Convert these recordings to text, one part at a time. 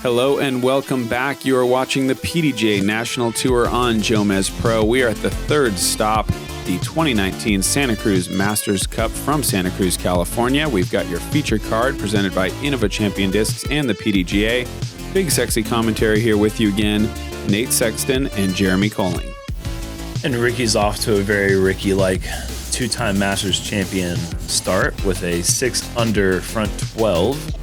Hello and welcome back. You are watching the PDJ National Tour on JomezPro. We are at the third stop, the 2019 Santa Cruz Masters Cup from Santa Cruz, California. We've got your feature card presented by Innova Champion Discs and the PDGA. Big Sexy commentary here with you again, Nate Sexton and Jeremy Koling. And Ricky's off to a very Ricky-like two-time Masters champion start with a 6 under front 12.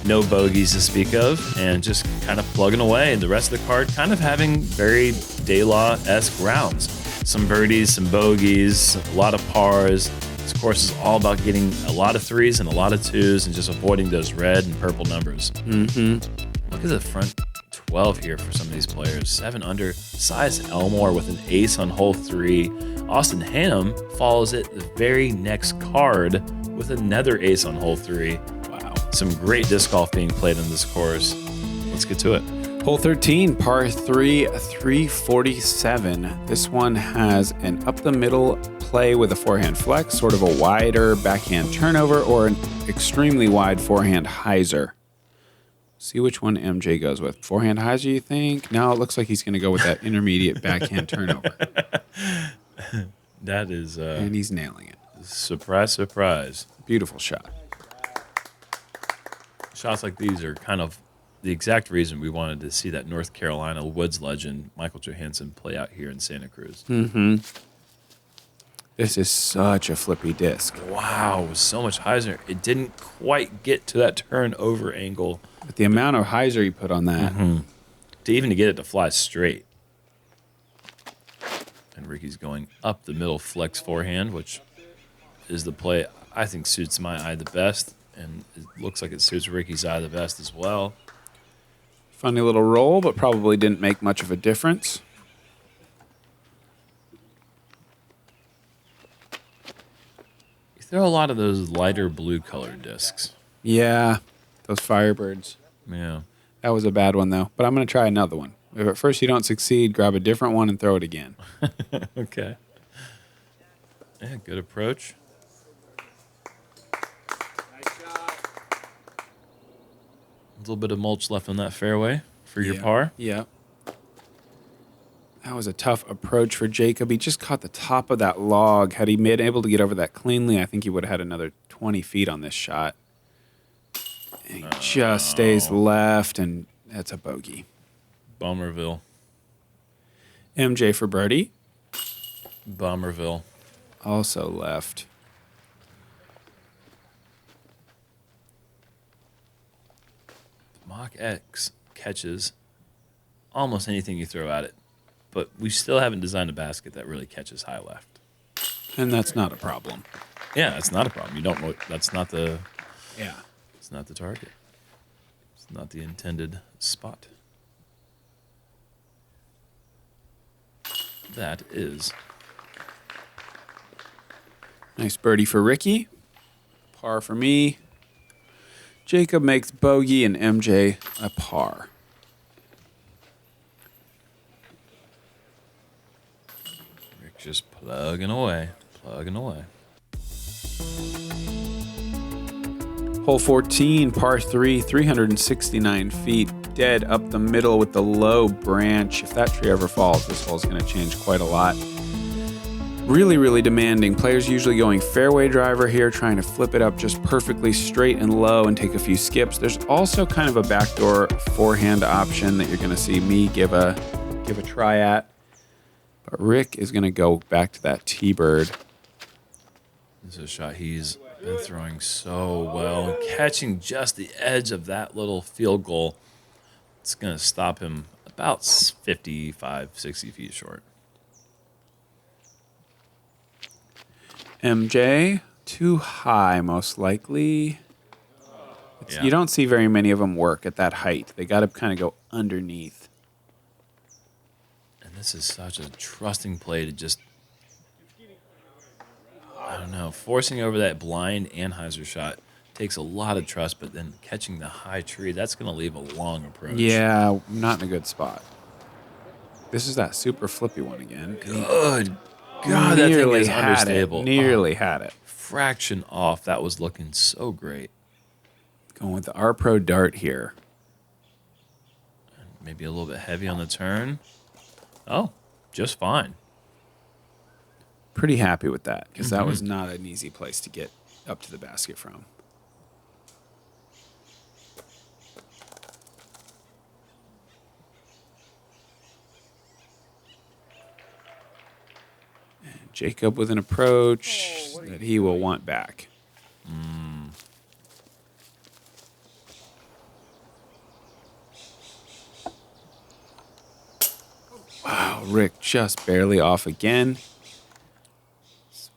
No bogeys to speak of, and just kind of plugging away. And the rest of the card kind of having very De La-esque rounds. Some birdies, some bogeys, a lot of pars. This course is all about getting a lot of threes and a lot of twos and just avoiding those red and purple numbers. Look at the front 12 here for some of these players. 7 under. Size Elmore with an ace on hole 3. Austin Ham follows it the very next card with another ace on hole 3. Some great disc golf being played on this course. Let's get to it. Hole 13, par 3, 347. This one has an up-the-middle play with a forehand flex, sort of a wider backhand turnover, or an extremely wide forehand hyzer. See which one MJ goes with. Forehand hyzer, you think? No, it looks like he's going to go with that intermediate backhand turnover. That is... and he's nailing it. Surprise, surprise. Beautiful shot. Shots like these are kind of the exact reason we wanted to see that North Carolina Woods legend, Michael Johansen, play out here in Santa Cruz. This is such a flippy disc. Wow, with so much hyzer. It didn't quite get to that turnover angle. But the amount of hyzer you put on that. To even to get it to fly straight. And Ricky's going up the middle flex forehand, which is the play I think suits my eye the best. And it looks like it suits Ricky's eye the best as well. Funny little roll, but probably didn't make much of a difference. You throw a lot of those lighter blue colored discs. Yeah, those Firebirds. Yeah. That was a bad one, though. But I'm going to try another one. If at first you don't succeed, grab a different one and throw it again. Okay. Yeah, good approach. A little bit of mulch left on that fairway for your par. Yeah. That was a tough approach for Jacob. He just caught the top of that log. Had he been able to get over that cleanly, I think he would have had another 20 feet on this shot. And he just stays left, and that's a bogey. Bummerville. MJ for birdie. Bummerville. Also left. Mach X catches almost anything you throw at it, but we still haven't designed a basket that really catches high left. And that's not a problem. Yeah, it's not a problem. You don't. That's not the. Yeah. It's not the target. It's not the intended spot. That is. Nice birdie for Ricky. Par for me. Jacob makes bogey and MJ a par. Rick just plugging away. Hole 14, par 3, 369 feet, dead up the middle with the low branch. If that tree ever falls, this hole's going to change quite a lot. Really, really demanding. Players usually going fairway driver here, trying to flip it up just perfectly straight and low and take a few skips. There's also kind of a backdoor forehand option that you're going to see me give a try at. But Rick is going to go back to that T-bird. This is a shot he's been throwing so well. Catching just the edge of that little field goal. It's going to stop him about 55, 60 feet short. MJ, too high, most likely. Yeah. You don't see very many of them work at that height. They got to kind of go underneath. And this is such a trusting play to just, I don't know, forcing over that blind Anheuser shot takes a lot of trust, but then catching the high tree, that's going to leave a long approach. Yeah, not in a good spot. This is that super flippy one again. Good God, that thing is understable. Nearly had it. Fraction off. That was looking so great. Going with the R Pro Dart here. Maybe a little bit heavy on the turn. Oh, just fine. Pretty happy with that because that was not an easy place to get up to the basket from. And Jacob with an approach that he will want back. Wow, Rick just barely off again.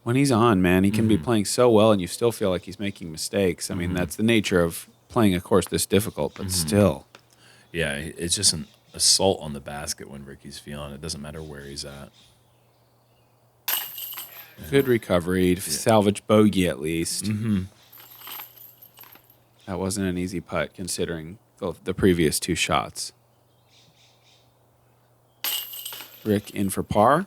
When he's on, man, he can be playing so well and you still feel like he's making mistakes. I mean, that's the nature of playing a course this difficult, but still. Yeah, it's just an assault on the basket when Ricky's feeling. It doesn't matter where he's at. Good recovery, salvage bogey at least. That wasn't an easy putt considering the previous two shots. Rick in for par.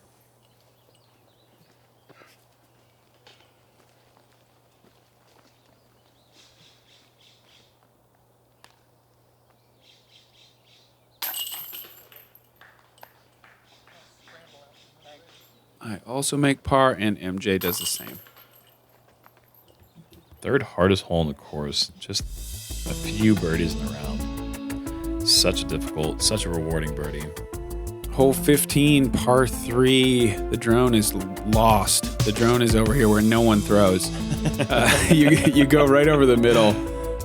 I also make par, and MJ does the same. Third hardest hole in the course. Just a few birdies in the round. Such a rewarding birdie. Hole 15, par 3. The drone is lost. The drone is over here where no one throws. You go right over the middle,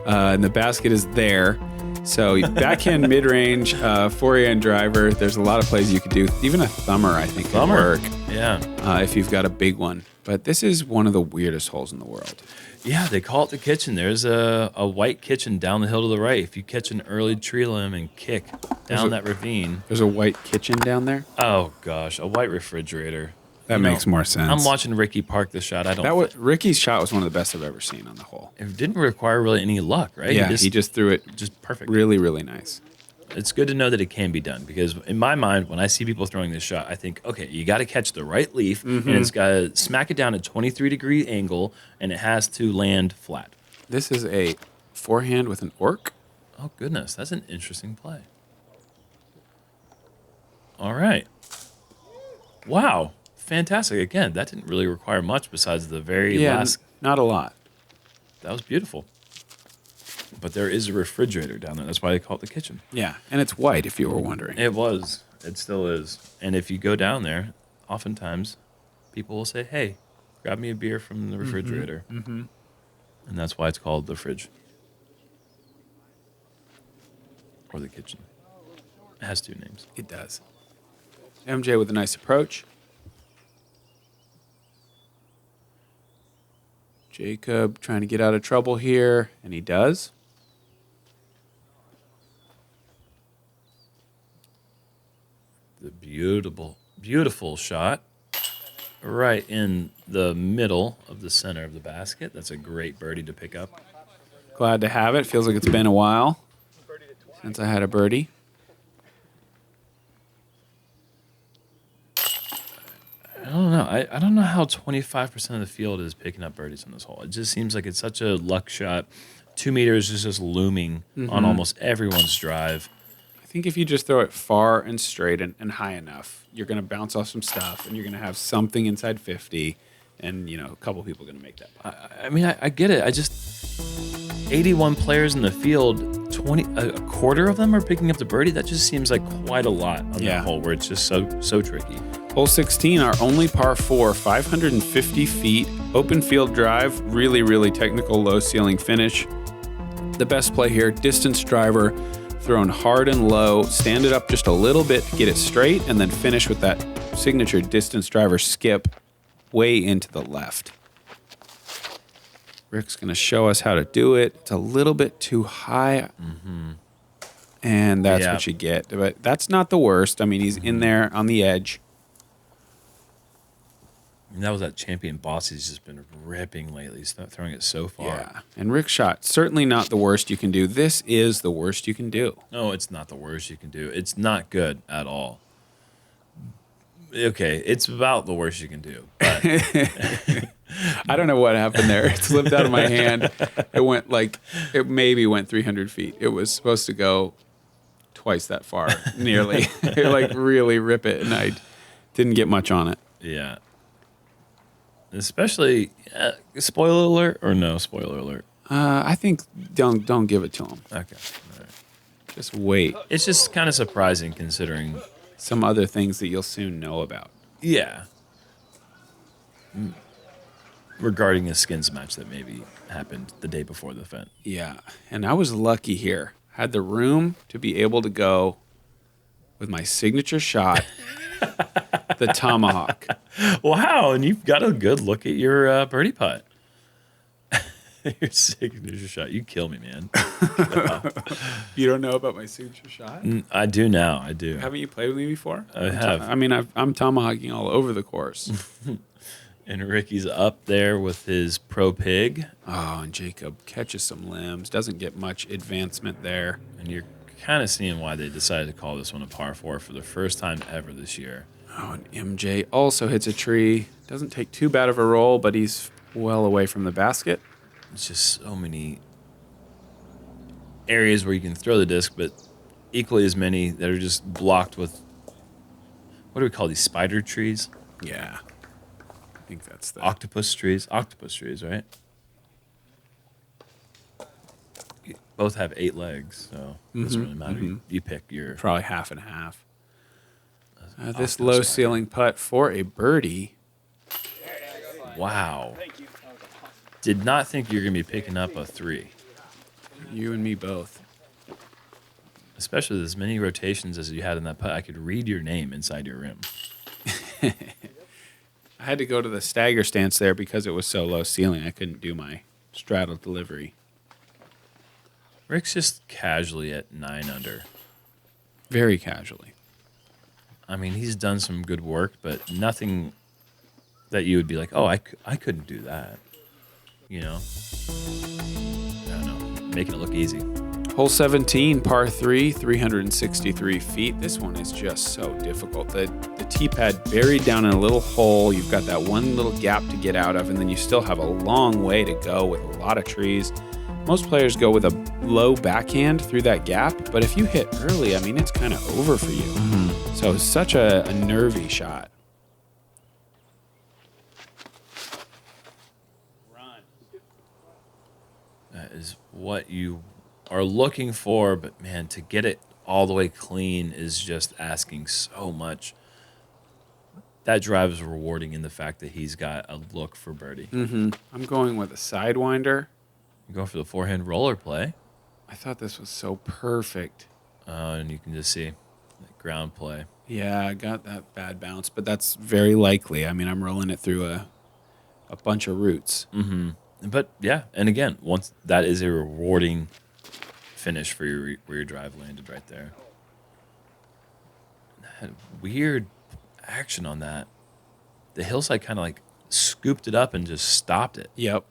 and the basket is there. So backhand mid-range, forehand driver. There's a lot of plays you could do. Even a thumber, I think, could work. Yeah. If you've got a big one. But this is one of the weirdest holes in the world. Yeah, they call it the kitchen. There's a white kitchen down the hill to the right. If you catch an early tree limb and kick down that ravine. There's a white kitchen down there? Oh, gosh. A white refrigerator. That makes more sense. I'm watching Ricky park the shot. Ricky's shot was one of the best I've ever seen on the hole. It didn't require really any luck, right? Yeah, he just threw it just perfect. Really, really nice. It's good to know that it can be done because in my mind, when I see people throwing this shot, I think, okay, you got to catch the right leaf and it's got to smack it down at 23-degree angle and it has to land flat. This is a forehand with an orc. Oh, goodness. That's an interesting play. All right. Wow. Fantastic. Again, that didn't really require much besides the very last. Not a lot. That was beautiful. But there is a refrigerator down there. That's why they call it the kitchen. Yeah, and it's white, if you were wondering. It was. It still is. And if you go down there, oftentimes people will say, hey, grab me a beer from the refrigerator. And that's why it's called the fridge. Or the kitchen. It has two names. It does. MJ with a nice approach. Jacob trying to get out of trouble here, and he does. The beautiful shot right in the middle of the center of the basket. That's a great birdie to pick up. Glad to have it. Feels like it's been a while since I had a birdie. I don't know. I don't know how 25% of the field is picking up birdies on this hole. It just seems like it's such a luck shot. 2 meters is just looming on almost everyone's drive. I think if you just throw it far and straight and high enough, you're going to bounce off some stuff, and you're going to have something inside 50, and a couple people are going to make that. I mean, I get it. 81 players in the field, a quarter of them are picking up the birdie. That just seems like quite a lot on that hole where it's just so tricky. Hole 16, our only par 4, 550 feet, open field drive, really, really technical low ceiling finish. The best play here, distance driver, thrown hard and low, stand it up just a little bit to get it straight, and then finish with that signature distance driver skip way into the left. Rick's going to show us how to do it. It's a little bit too high, and that's what you get. But that's not the worst. I mean, he's in there on the edge. And that was that champion boss he's just been ripping lately. He's not throwing it so far. Yeah. And Rick's shot, certainly not the worst you can do. This is the worst you can do. No, it's not the worst you can do. It's not good at all. Okay, it's about the worst you can do. But I don't know what happened there. It slipped out of my hand. It maybe went 300 feet. It was supposed to go twice that far, nearly. Like really rip it, and I didn't get much on it. Yeah. Especially, spoiler alert or no spoiler alert? I think don't give it to him. Okay. All right. Just wait. It's just kind of surprising considering some other things that you'll soon know about. Yeah. Regarding a skins match that maybe happened the day before the event. Yeah. And I was lucky here. Had the room to be able to go with my signature shot, the tomahawk. Wow. And you've got a good look at your birdie putt. Your signature shot. You kill me, man. You don't know about my signature shot? I do now. I do. Haven't you played with me before? I have. I'm tomahawking all over the course. And Ricky's up there with his pro pig. Oh, and Jacob catches some limbs. Doesn't get much advancement there. And you're kind of seeing why they decided to call this one a par 4 for the first time ever this year. Oh, and MJ also hits a tree. Doesn't take too bad of a roll, but he's well away from the basket. It's just so many areas where you can throw the disc, but equally as many that are just blocked with, what do we call these, spider trees? Yeah. I think that's the... Octopus trees, right? Both have 8 legs, so it doesn't really matter. You pick your... Probably half and half. This low ceiling putt for a birdie. Wow. Did not think you were going to be picking up a 3. You and me both. Especially with as many rotations as you had in that putt. I could read your name inside your rim. I had to go to the stagger stance there because it was so low ceiling. I couldn't do my straddle delivery. Rick's just casually at 9 under. Very casually. I mean, he's done some good work, but nothing that you would be like, oh, I couldn't do that. You know? I don't know. Making it look easy. Hole 17, par 3, 363 feet. This one is just so difficult. The tee pad buried down in a little hole. You've got that one little gap to get out of, and then you still have a long way to go with a lot of trees. Most players go with a low backhand through that gap, but if you hit early, I mean, it's kind of over for you. Mm-hmm. So it's such a nervy shot. That is what you are looking for, but man, to get it all the way clean is just asking so much. That drive is rewarding in the fact that he's got a look for birdie. Mm-hmm. I'm going with a sidewinder. You go for the forehand roller play. I thought this was so perfect. And you can just see that ground play. Yeah, I got that bad bounce, but that's very likely. I mean, I'm rolling it through a bunch of roots. Mm-hmm. But yeah, and again, once that is a rewarding finish for where your drive landed right there. Had weird action on that. The hillside kind of like scooped it up and just stopped it. Yep.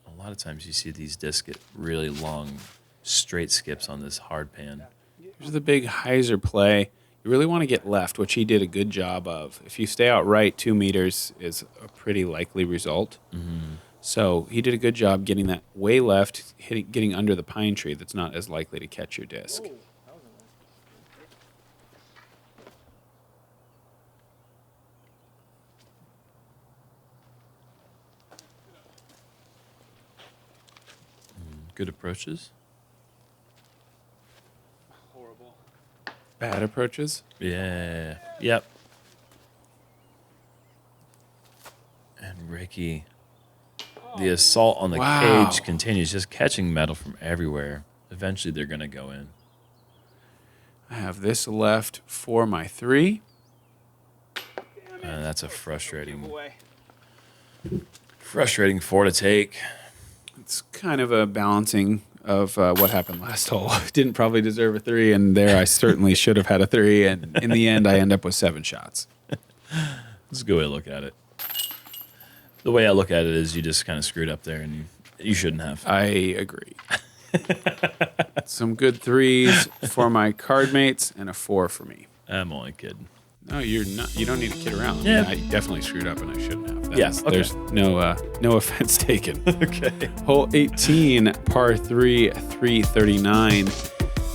A lot of times you see these discs get really long, straight skips on this hard pan. Here's the big hyzer play. You really want to get left, which he did a good job of. If you stay out right, 2 meters is a pretty likely result. Mm-hmm. So he did a good job getting that way left, getting under the pine tree that's not as likely to catch your disc. Good approaches. Horrible. Bad approaches? Yeah. Yep. And Ricky, the assault on the cage continues, just catching metal from everywhere. Eventually they're going to go in. I have this left for my 3. And that's a frustrating 4 to take. It's kind of a balancing of what happened last hole. Didn't probably deserve a 3, and there I certainly should have had a 3, and in the end I end up with 7 shots. That's a good way to look at it. The way I look at it is you just kind of screwed up there, and you shouldn't have. I agree. Some good 3s for my card mates and a 4 for me. I'm only kidding. No, you're not. You don't need to kid around. Yeah. I definitely screwed up, and I shouldn't have. Yes. Okay. There's no offense taken. Okay. Hole 18, par 3, 339.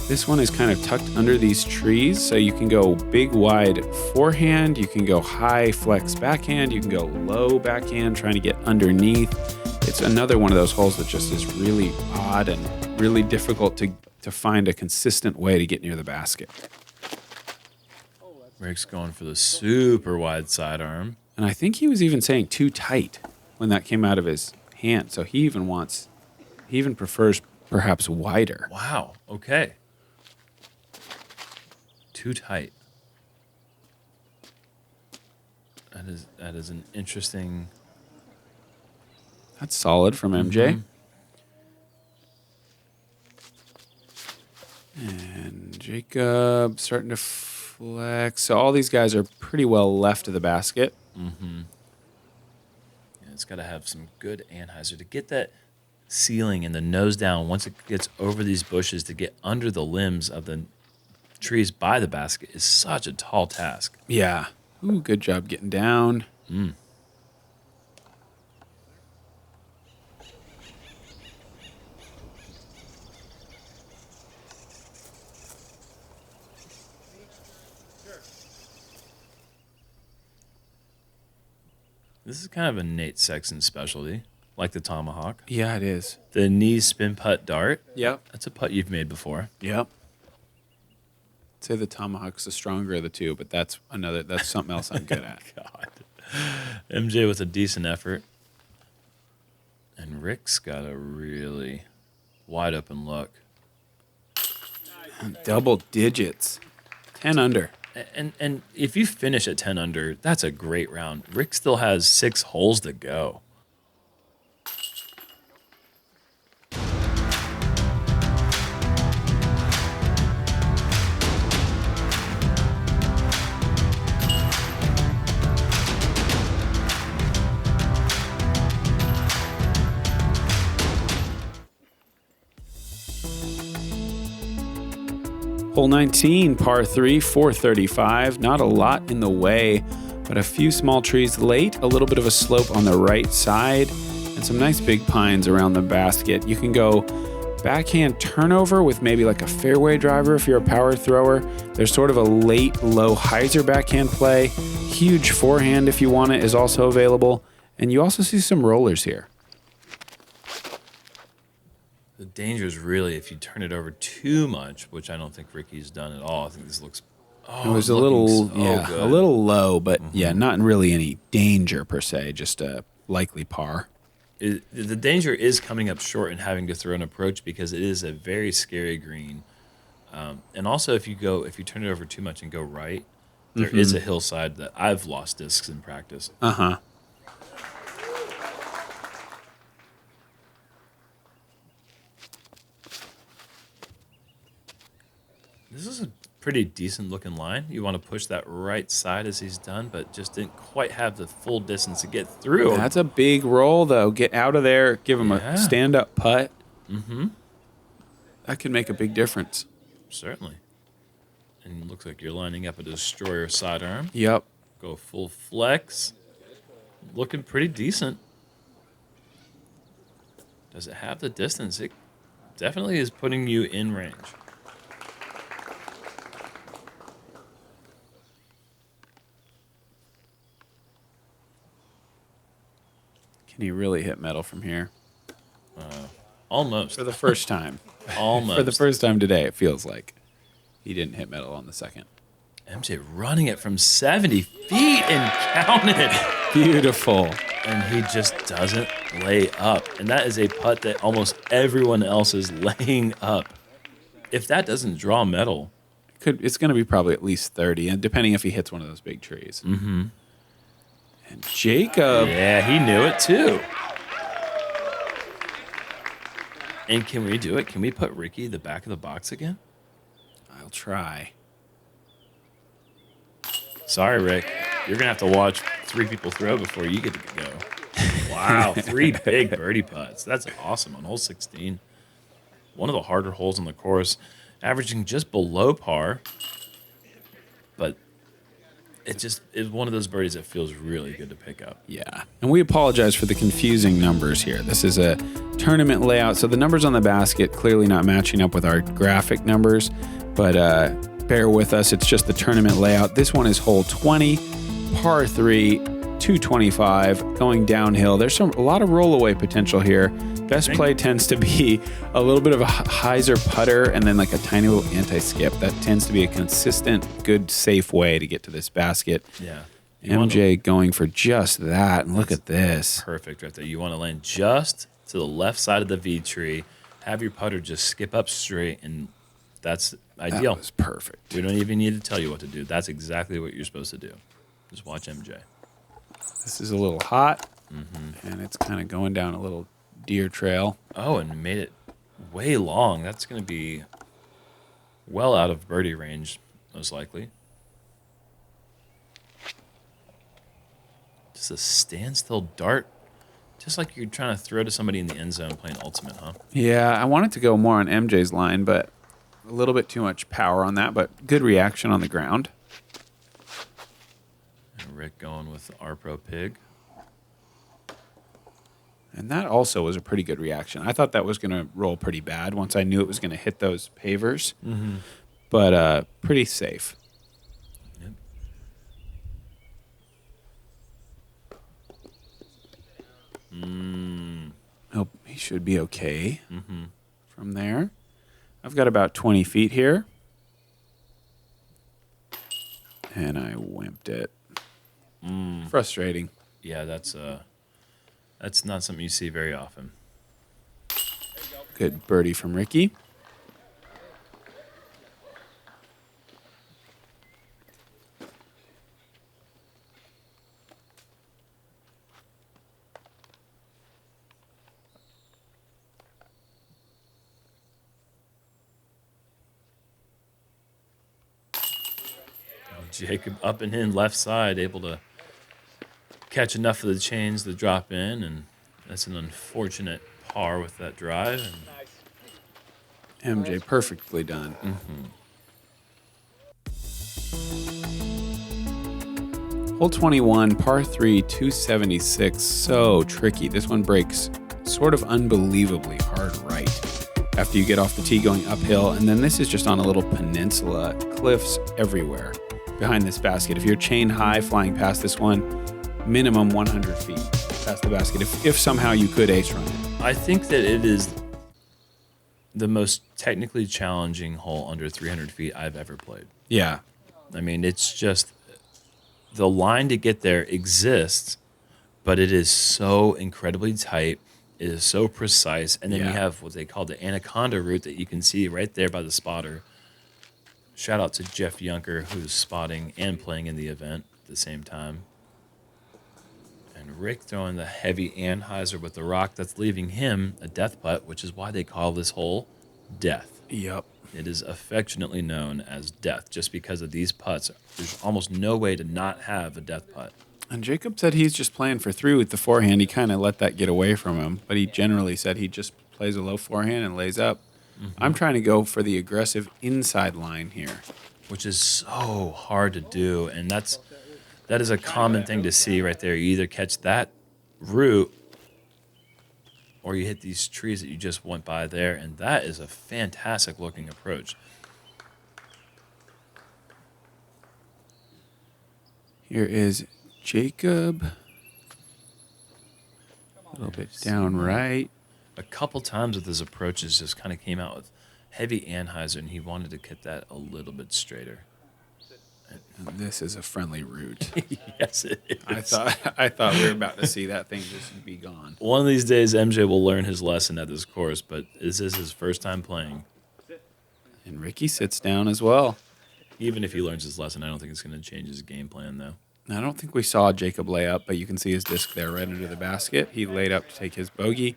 This This one is kind of tucked under these trees, so you can go big, wide forehand. You can go high flex backhand. You can go low backhand, trying to get underneath. It's another one of those holes that just is really odd and really difficult to find a consistent way to get near the basket. Rick's going for the super wide sidearm. And I think he was even saying too tight when that came out of his hand. So he even prefers perhaps wider. Wow. Okay. Too tight. That is an interesting. That's solid from MJ. And Jacob starting to flex. So all these guys are pretty well left of the basket. Yeah, it's got to have some good anhyzer to get that ceiling and the nose down. Once it gets over these bushes, to get under the limbs of the trees by the basket is such a tall task. Yeah. Ooh, good job getting down. This is kind of a Nate Sexton specialty, like the tomahawk. Yeah, it is. The knee spin putt dart. Yep. That's a putt you've made before. Yep. I'd say the tomahawk's the stronger of the two, but that's something else I'm good at. God. MJ with a decent effort. And Rick's got a really wide open look. Double digits. 10 under. And if you finish at 10 under, that's a great round. Rick still has 6 holes to go. Hole 19, par 3, 435. Not a lot in the way, but a few small trees late, a little bit of a slope on the right side, and some nice big pines around the basket. You can go backhand turnover with maybe like a fairway driver if you're a power thrower. There's sort of a late, low hyzer backhand play. Huge forehand if you want it is also available. And you also see some rollers here. The danger is really if you turn it over too much, which I don't think Ricky's done at all. I think this looks. It was a little, good. a little low, but yeah, not in really any danger per se. Just a likely par. The danger is coming up short and having to throw an approach because it is a very scary green. And also, if you turn it over too much and go right, there is a hillside that I've lost discs in practice. This is a pretty decent looking line. You want to push that right side as he's done, but just didn't quite have the full distance to get through. That's a big roll, though. Get out of there. Give him a stand-up putt. That could make a big difference. Certainly. And it looks like you're lining up a destroyer sidearm. Yep. Go full flex. Looking pretty decent. Does it have the distance? It definitely is putting you in range. Can he really hit metal from here? Almost. For the first time. Almost. For the first time today, it feels like he didn't hit metal on the second. MJ running it from 70 feet and counting it. Beautiful. And he just doesn't lay up. And that is a putt that almost everyone else is laying up. If that doesn't draw metal. It's going to be probably at least 30, and depending if he hits one of those big trees. And Jacob. Yeah, he knew it too. And can we do it? Can we put Ricky the back of the box again? I'll try. Sorry, Rick. You're going to have to watch 3 people throw before you get to go. Wow, 3 big birdie putts. That's awesome on hole 16. One of the harder holes on the course, averaging just below par. But it's one of those birdies that feels really good to pick up. Yeah. And we apologize for the confusing numbers here. This is a tournament layout. So the numbers on the basket clearly not matching up with our graphic numbers, but bear with us. It's just the tournament layout. This one is hole 20, par 3, 225, going downhill. There's a lot of rollaway potential here. Best play tends to be a little bit of a hyzer putter and then like a tiny little anti-skip. That tends to be a consistent, good, safe way to get to this basket. Yeah. MJ going for just that. And look at this. Perfect right there. You want to land just to the left side of the V tree, have your putter just skip up straight, and that's ideal. That was perfect. We don't even need to tell you what to do. That's exactly what you're supposed to do. Just watch MJ. This is a little hot, and it's kind of going down a little deer trail. Oh, and made it way long. That's going to be well out of birdie range, most likely. Just a standstill dart, just like you're trying to throw to somebody in the end zone playing ultimate, huh? Yeah, I wanted to go more on MJ's line, but a little bit too much power on that, but good reaction on the ground. And Rick going with the R-Pro Pig. And that also was a pretty good reaction. I thought that was going to roll pretty bad once I knew it was going to hit those pavers, but pretty safe. Yep. Oh, he should be okay from there. I've got about 20 feet here. And I wimped it. Frustrating. Yeah, that's not something you see very often. Good birdie from Ricky. Jacob up and in left side, able to catch enough of the chains to drop in, and that's an unfortunate par with that drive. And MJ perfectly done. Hole 21, par 3, 276. So tricky. This one breaks sort of unbelievably hard right after you get off the tee going uphill. And then this is just on a little peninsula, cliffs everywhere behind this basket. If you're chain high flying past this one, minimum 100 feet past the basket, if somehow you could ace run it. I think that it is the most technically challenging hole under 300 feet I've ever played. Yeah. I mean, it's just the line to get there exists, but it is so incredibly tight. It is so precise. And then you have what they call the Anaconda Route that you can see right there by the spotter. Shout out to Jeff Yunker, who's spotting and playing in the event at the same time. And Rick throwing the heavy anhyzer with the rock that's leaving him a death putt, which is why they call this hole Death. Yep. It is affectionately known as Death just because of these putts. There's almost no way to not have a death putt. And Jacob said he's just playing for 3 with the forehand. He kind of let that get away from him, but he generally said he just plays a low forehand and lays up. I'm trying to go for the aggressive inside line here, which is so hard to do, and that is a common thing to see right there. You either catch that root or you hit these trees that you just went by there, and that is a fantastic looking approach. Here is Jacob. A little bit down right. A couple times with his approaches just kind of came out with heavy anhyzer, and he wanted to get that a little bit straighter. And this is a friendly route. Yes, it is. I thought we were about to see that thing just be gone. One of these days, MJ will learn his lesson at this course, but this is his first time playing. And Ricky sits down as well. Even if he learns his lesson, I don't think it's going to change his game plan, though. I don't think we saw Jacob lay up, but you can see his disc there right under the basket. He laid up to take his bogey.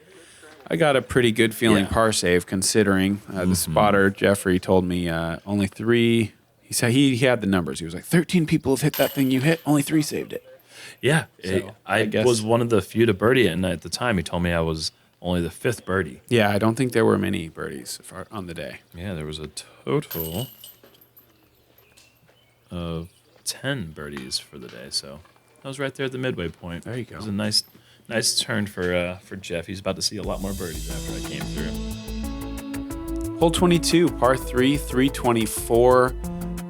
I got a pretty good feeling par save considering the spotter, Jeffrey, told me only 3. He said he had the numbers. He was like, 13 people have hit that thing you hit. Only 3 saved it. Yeah. So, I was one of the few to birdie it, and at the time he told me I was only the 5th birdie. Yeah, I don't think there were many birdies on the day. Yeah, there was a total of 10 birdies for the day, so I was right there at the midway point. There you go. It was a Nice turn for Jeff. He's about to see a lot more birdies after I came through. Hole 22, par 3, 324.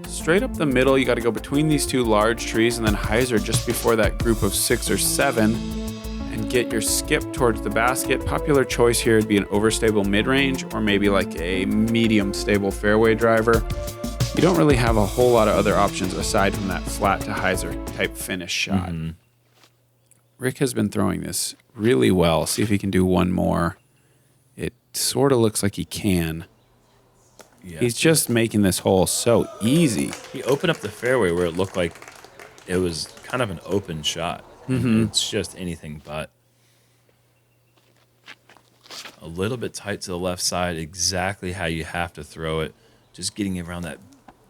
Straight up the middle, you got to go between these two large trees and then hyzer just before that group of 6 or 7 and get your skip towards the basket. Popular choice here would be an overstable mid-range or maybe like a medium stable fairway driver. You don't really have a whole lot of other options aside from that flat to hyzer type finish shot. Mm-hmm. Rick has been throwing this really well. See if he can do one more. It sort of looks like he can. Yeah. He's just making this hole so easy. He opened up the fairway where it looked like it was kind of an open shot. Mm-hmm. It's just anything but. A little bit tight to the left side, exactly how you have to throw it. Just getting around that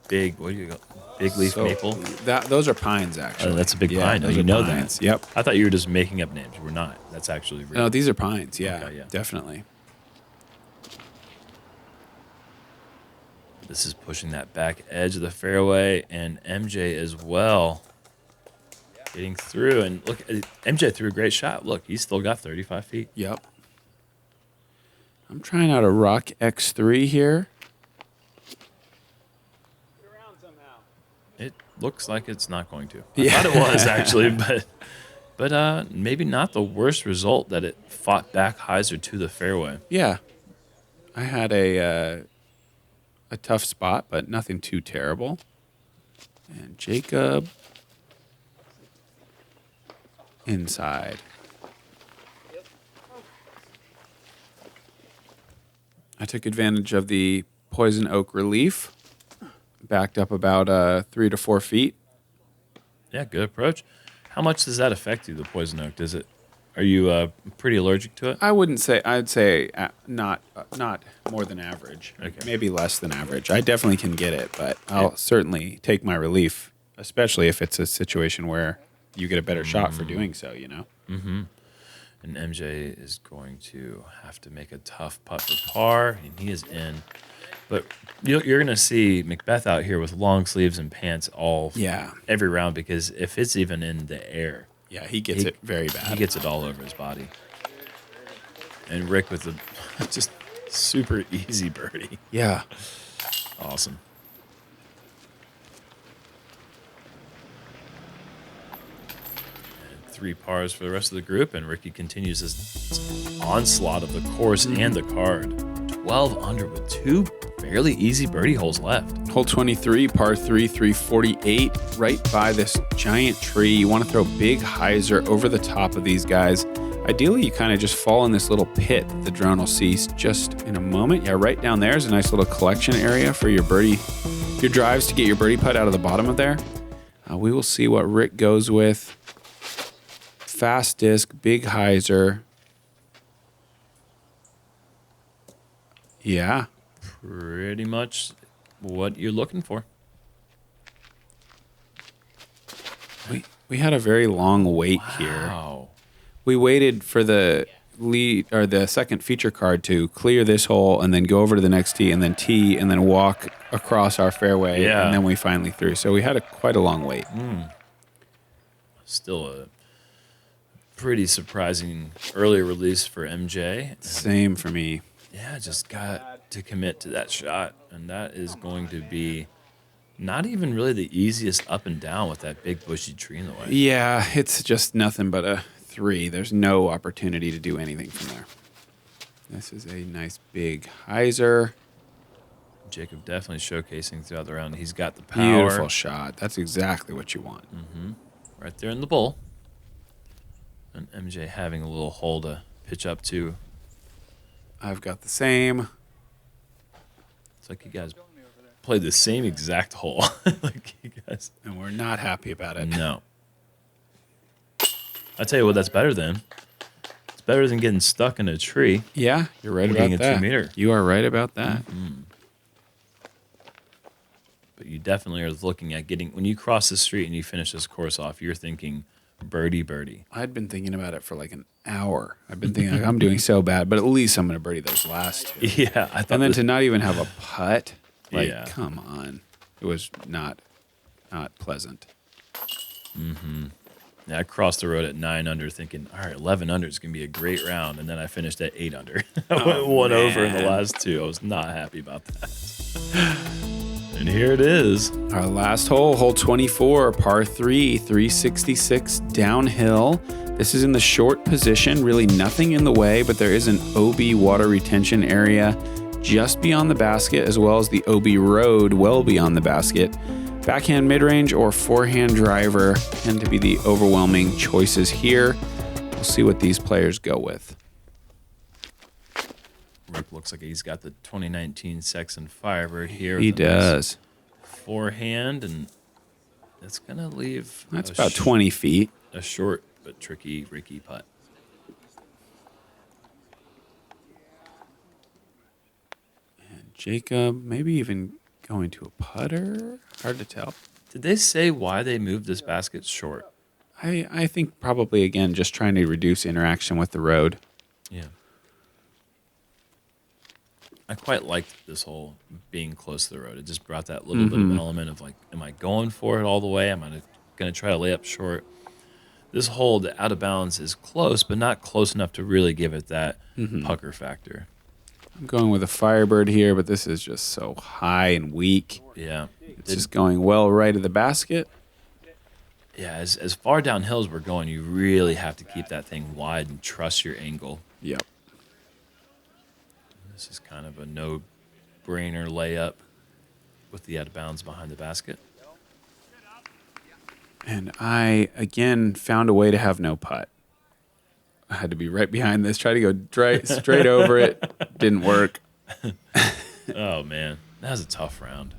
big, big leaf maple? Those are pines, actually. Oh, that's a big pine. You know pines. That. Yep. I thought you were just making up names. We're not. That's actually real. No, these are pines. Yeah, okay, yeah. Definitely. This is pushing that back edge of the fairway, and MJ as well. Getting through, and look, MJ threw a great shot. Look, he's still got 35 feet. Yep. I'm trying out a Rock X3 here. It looks like it's not going to. I thought it was, actually, but maybe not the worst result that it fought back hyzer to the fairway. Yeah. I had a tough spot, but nothing too terrible. And Jacob inside. I took advantage of the poison oak relief. Backed up about 3 to 4 feet. Yeah, good approach. How much does that affect you, the poison oak? Are you pretty allergic to it? I wouldn't say. I'd say not more than average. Okay. Maybe less than average. I definitely can get it, but I'll certainly take my relief, especially if it's a situation where you get a better shot for doing so. You know. Mm-hmm. And MJ is going to have to make a tough putt for par, and he is in. But you're going to see Macbeth out here with long sleeves and pants every round, because if it's even in the air, he gets it very bad. He gets it all over his body. And Rick with a just super easy birdie. Yeah. Awesome. And 3 pars for the rest of the group, and Ricky continues his onslaught of the course and the card. 12 under with 2 fairly easy birdie holes left. Hole 23, par 3, 348, right by this giant tree. You want to throw big hyzer over the top of these guys. Ideally, you kind of just fall in this little pit that the drone will see just in a moment. Yeah, right down there is a nice little collection area for your drives to get your birdie putt out of the bottom of there. We will see what Rick goes with. Fast disc, big hyzer. Yeah. Pretty much what you're looking for. We had a very long wait here. We waited for the lead or the second feature card to clear this hole and then go over to the next tee and then walk across our fairway and then we finally threw. So we had quite a long wait. Still a pretty surprising early release for MJ. Same for me. Yeah, just got to commit to that shot, and that is going to be not even really the easiest up and down with that big bushy tree in the way. Yeah, it's just nothing but a 3. There's no opportunity to do anything from there. This is a nice big hyzer. Jacob definitely showcasing throughout the round. He's got the power. Beautiful shot. That's exactly what you want. Mm-hmm. Right there in the bowl. And MJ having a little hole to pitch up to. I've got the same. It's like you guys played the same exact hole. And we're not happy about it. No. I tell you what, that's better than. It's better than getting stuck in a tree. Yeah, you're right about that. 2-meter. You are right about that. Mm-hmm. But you definitely are looking at when you cross the street and you finish this course off, you're thinking birdie. I'd been thinking about it for like an hour. I've been thinking I'm doing so bad, but at least I'm going to birdie those last 2. Yeah, I thought. And then to not even have a putt, come on, it was not pleasant. Mm-hmm. Yeah, I crossed the road at 9 under thinking, all right, 11 under is going to be a great round. And then I finished at 8 under. I went 1 over in the last 2. I was not happy about that. And here it is. Our last hole, hole 24, par 3, 366 downhill. This is in the short position, really nothing in the way, but there is an OB water retention area just beyond the basket, as well as the OB road well beyond the basket. Backhand mid-range or forehand driver tend to be the overwhelming choices here. We'll see what these players go with. Rick looks like he's got the 2019 Sexton Firebird here. He does. Forehand, and that's going to leave... That's about 20 feet. A short but tricky Ricky putt. And Jacob, maybe even going to a putter? Hard to tell. Did they say why they moved this basket short? I think probably, again, just trying to reduce interaction with the road. Yeah. I quite liked this hole being close to the road. It just brought that little bit of an element of like, am I going for it all the way? Am I going to try to lay up short? This hole, the out of bounds, is close, but not close enough to really give it that pucker factor. I'm going with a Firebird here, but this is just so high and weak. Yeah. It's just going well right of the basket. Yeah, as far downhill as we're going, you really have to keep that thing wide and trust your angle. Yep. This is kind of a no-brainer layup with the out of bounds behind the basket. And I, again, found a way to have no putt. I had to be right behind this, try to go straight over it. Didn't work. Oh, man. That was a tough round.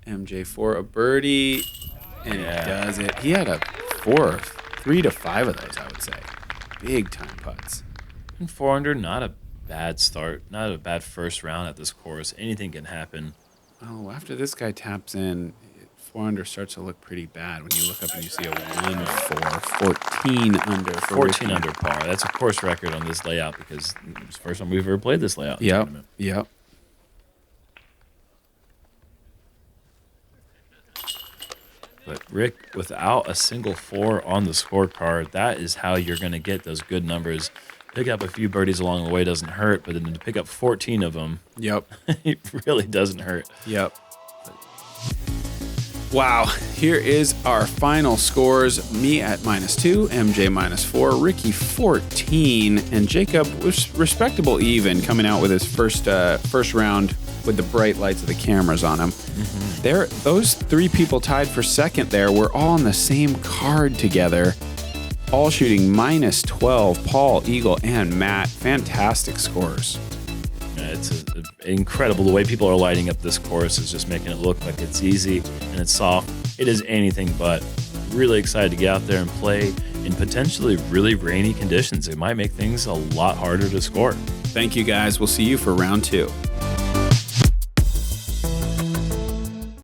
MJ for a birdie, and he does it. He had a 3 to 5 of those, I would say. Big time putts. And 4 under, not a bad start. Not a bad first round at this course. Anything can happen. Oh, after this guy taps in, 4 under starts to look pretty bad when you look up and you see a 1-4, 14 under. 14 under par. That's a course record on this layout because it's the first time we've ever played this layout in the tournament. Yep. But Rick, without a single 4 on the scorecard, that is how you're going to get those good numbers. Pick up a few birdies along the way doesn't hurt, but then to pick up 14 of them, it really doesn't hurt. Yep. Wow, here is our final scores. Me at -2, MJ -4, Ricky 14, and Jacob was respectable even coming out with his first round with the bright lights of the cameras on him. Those 3 people tied for second there were all on the same card together, all shooting -12, Paul, Eagle, and Matt. Fantastic scores. It's incredible. The way people are lighting up this course is just making it look like it's easy and it's soft. It is anything but. Really excited to get out there and play in potentially really rainy conditions. It might make things a lot harder to score. Thank you, guys. We'll see you for round 2.